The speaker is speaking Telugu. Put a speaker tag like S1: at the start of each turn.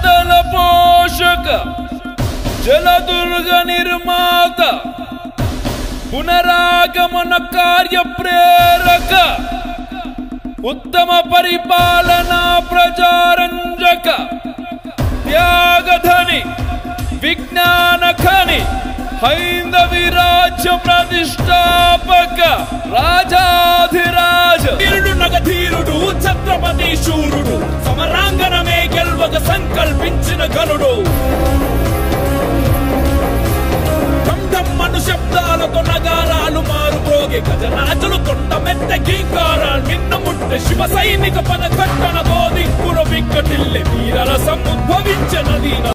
S1: సంపదల పోషక జలదుర్గ నిర్మాత పునరాగమన కార్య ప్రేరక ఉత్తమ పరిపాలనా ప్రజారంజక త్యాగధని విజ్ఞాన ఖని హైందవి రాజ్య ప్రతిష్టాపక రాజాధిరాజ వీరుడు నగధీరుడు ఛత్రపతి శూరుడు సమరాంగణమే గెల్వక సంకల్పించిన గనుడు మను శబ్దాలతో నగారాలు మారుపోగే గజరాజులు తొండ మెత్త గీకారాలు నిన్న ముట్ట శివ సైనిక పద కట్టణ గోదిక్కుల విక్కటిల్లె వీరరసం ఉద్భవించనది